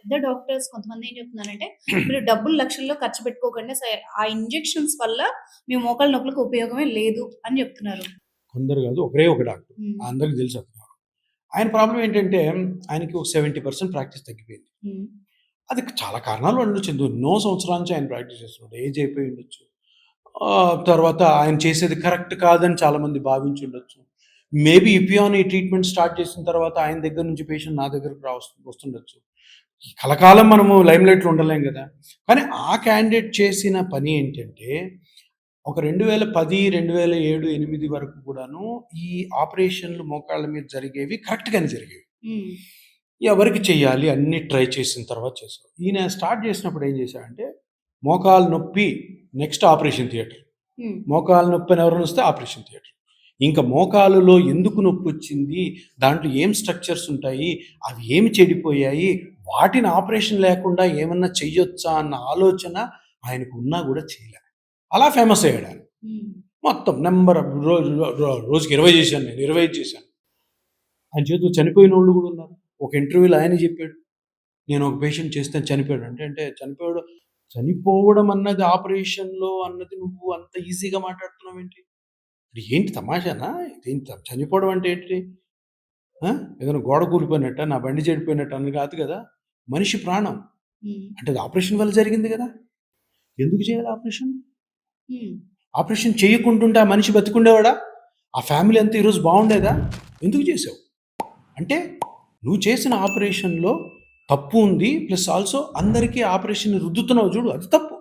పెద్ద డాక్టర్స్ కొంతమంది ఏం చెప్తున్నారంటే, మీరు డబ్బులు లక్షల్లో ఖర్చు పెట్టుకోకండి. ఆ ఇంజెక్షన్స్ వల్ల మీ మోకాళ్ళ నొప్పులకు ఉపయోగమే లేదు అని చెప్తున్నారు. కొందరు కాదు, ఒకరే ఒక డాక్టర్. హ్మ్. అందరికి తెలుసు అతను. ఆయన ప్రాబ్లం ఏంటంటే, ఆయనకి ఒక 70% ప్రాక్టీస్ తగ్గిపోయింది. హ్మ్. అది చాలా కారణాలు ఉండొచ్చు. ఎన్నో సంవత్సరాల నుంచి ఆయన ప్రాక్టీస్ చేస్తున్నాడు. ఏజ్ అయిపోయి ఉండొచ్చు. తర్వాత ఆయన చేసేది కరెక్ట్ కాదని చాలామంది భావించి ఉండొచ్చు. మేబీ ఇపియాన్ ఈ ట్రీట్మెంట్ స్టార్ట్ చేసిన తర్వాత ఆయన దగ్గర నుంచి పేషెంట్ నా దగ్గరకు వస్తుండొచ్చు. కలకాలం మనము లైమ్‌లైట్‌లో ఉండలేం గదా! కానీ ఆ క్యాండిడేట్ చేసిన పని ఏంటంటే, ఒక 2010, 2007, 8 వరకు కూడాను ఈ ఆపరేషన్‌లు మోకాళ్ళ మీద జరిగేవి కరెక్ట్‌గానే జరిగేవి. హ్మ్. ఎవరికి చెయ్యాలి అన్నీ ట్రై చేసిన తర్వాత చేశారు. ఈయన స్టార్ట్ చేసినప్పుడు ఏం చేశాడంటే, మోకాలు నొప్పి నెక్స్ట్ ఆపరేషన్ థియేటర్. హ్మ్. మోకాలు నొప్పి అని ఎవరైనా వస్తే ఆపరేషన్ థియేటర్. ఇంకా మోకాలులో ఎందుకు నొప్పొచ్చింది? దాంట్లో ఏం స్ట్రక్చర్స్ ఉంటాయి? అవి ఏమి చెడిపోయాయి? వాటిని ఆపరేషన్ లేకుండా ఏమన్నా చెయ్యొచ్చా అన్న ఆలోచన ఆయనకు ఉన్నా గూడా చేయలే. అలా ఫేమస్ అయ్యాడాయన. హ్మ్. మొత్తం నంబర్ రోజుకి 20 చేశాను నేను. 25 చేశాను. ఆయన చేతిలో చనిపోయినోళ్ళు గూడా ఉన్నారు. ఒక ఇంటర్వ్యూలో ఆయనే చెప్పాడు. నేను ఒక పేషెంట్ చేస్తే చనిపోయాడు. అంటే చనిపోయాడు, చనిపోవడం అన్నది ఆపరేషన్‌లో అన్నది నువ్వు అంత ఈజీగా మాట్లాడుతున్నావేంటి? ఏంటి తమాషానా? ఇదేంటి చనిపోవడం అంటే ఏంటి? ఆ! ఏదైనా గోడ కూలిపోయినట్టా? నా బండి చెడిపోయినట్టా అని కాదు కదా! మనిషి ప్రాణం. హ్మ్. అంటే అది ఆపరేషన్ వల్ల జరిగింది కదా! ఎందుకు చేయాలి ఆపరేషన్? హ్మ్. ఆపరేషన్ చేయకుంటుంటే ఆ మనిషి బతికుండేవాడా? ఆ ఫ్యామిలీ అంతా ఈరోజు బాగుండేదా? ఎందుకు చేసావు? అంటే నువ్వు చేసిన ఆపరేషన్‌లో తప్పు ఉంది. ప్లస్ ఆల్సో అందరికీ ఆపరేషన్ రుద్దుతున్నావు చూడు అది తప్పు.